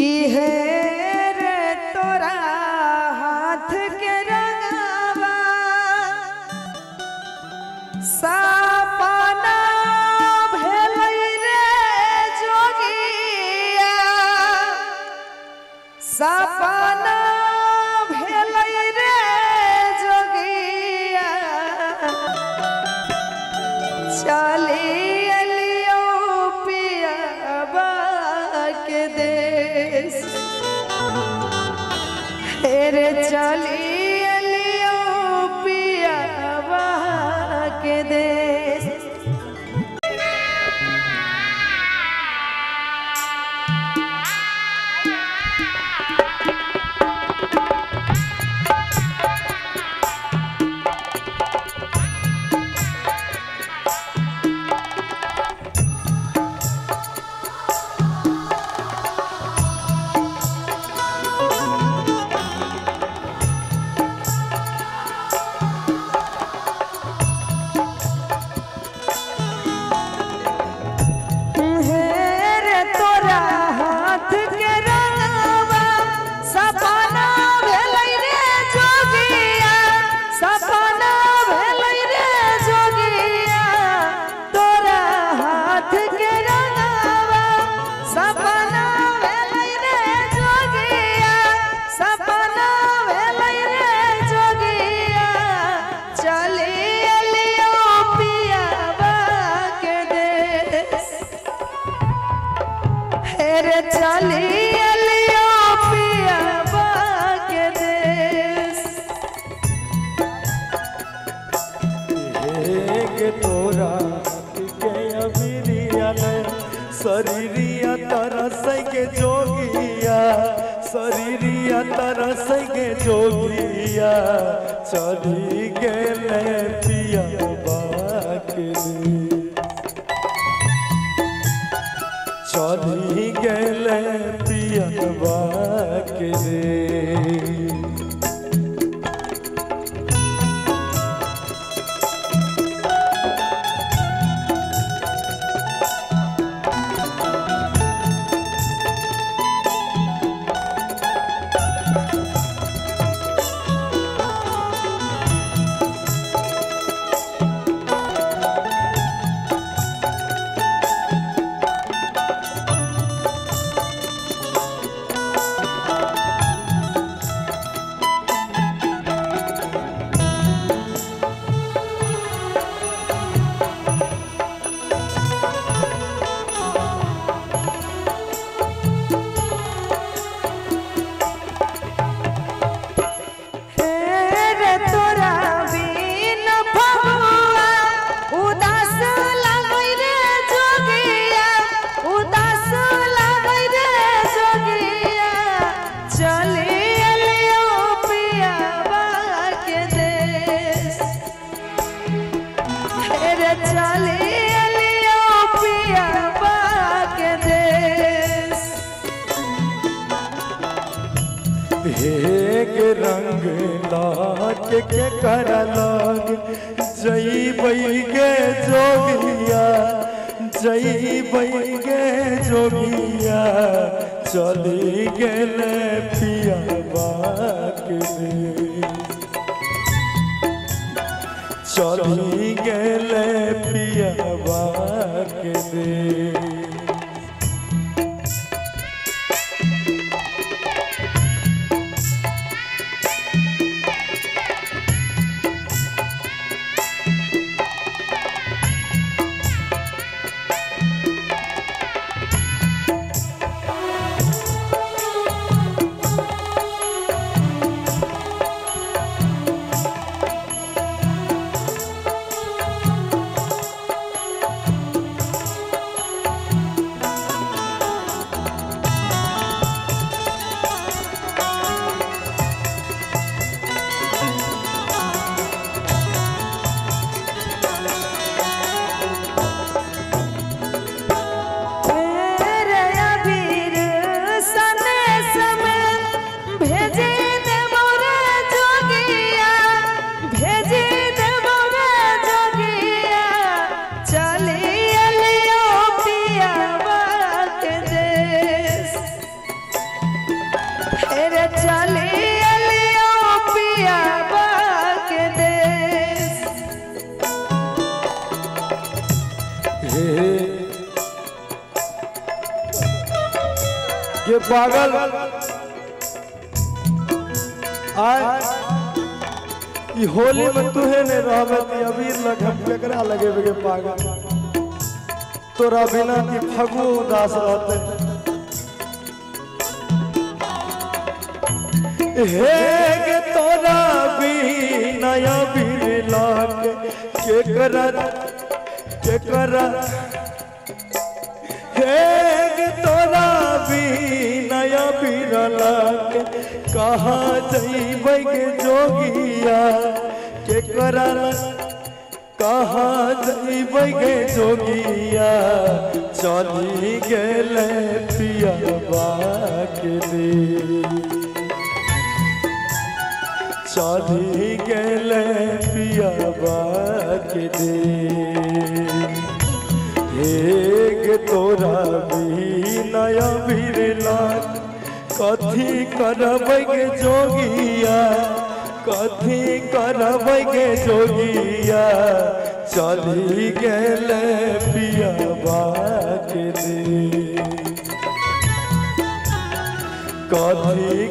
कि है रे तोरा हाथ के रंगवा सपना भेलै रे जोगिया सपना भेलै रे जोगिया चली एलियो पियाबा के देश रे चली एलियो पियाबा के देश। चली एलियो पियाबा के देश के तोरा के अबिरिया शरीरिया तरस के जोगिया शरीरिया तरस के जोगिया चली गेले पियाबा के चली गेले पियाबा के भेग रंग लाग के कर लाग जई बैगे जोगिया जई बैगे जोगिया चली गेले पियाबा के चली गेले पियाबा के ये पागल आज ये होली में तुहे ने रहबत अबीर लगम केकरा लगे बगे पागल तोरा बिना की फगु उदास रहते हे के तोरा बिना अबीर लाग केकरा हे के तोरा बिना अबीर लाग कहाँ जइबै के जोगिया केकरा कहाँ जइबै के जोगिया चली गेले पियबा के दे चली गेले पियबा के दे एक तोरा बिना अबीर लाग कथी करबै के जोगिया कथी करबै के जोगिया चली गेले पियबा के दे कथी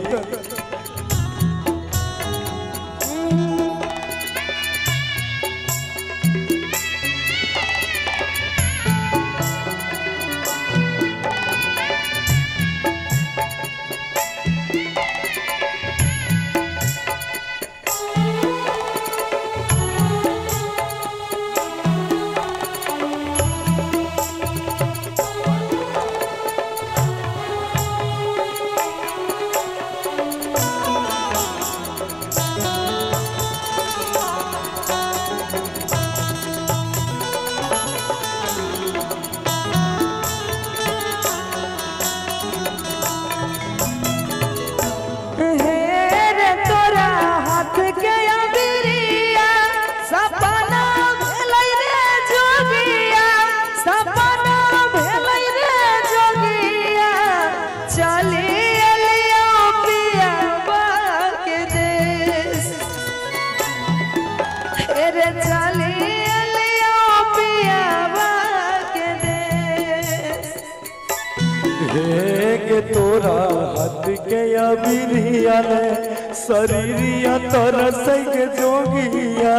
तोरा हाथ के अबीरिया ने शरीरिया तरस के जोगिया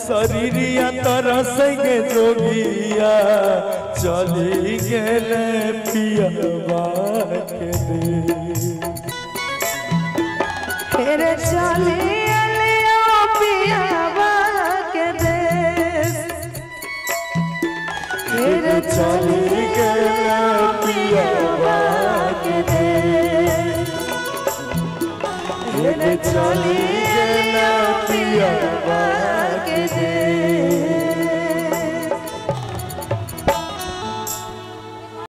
शरीरिया तरस के जोगिया चली गेले पियबा के दे फिर चली पियबा के दे फिर चली गेले पियबा के दे चली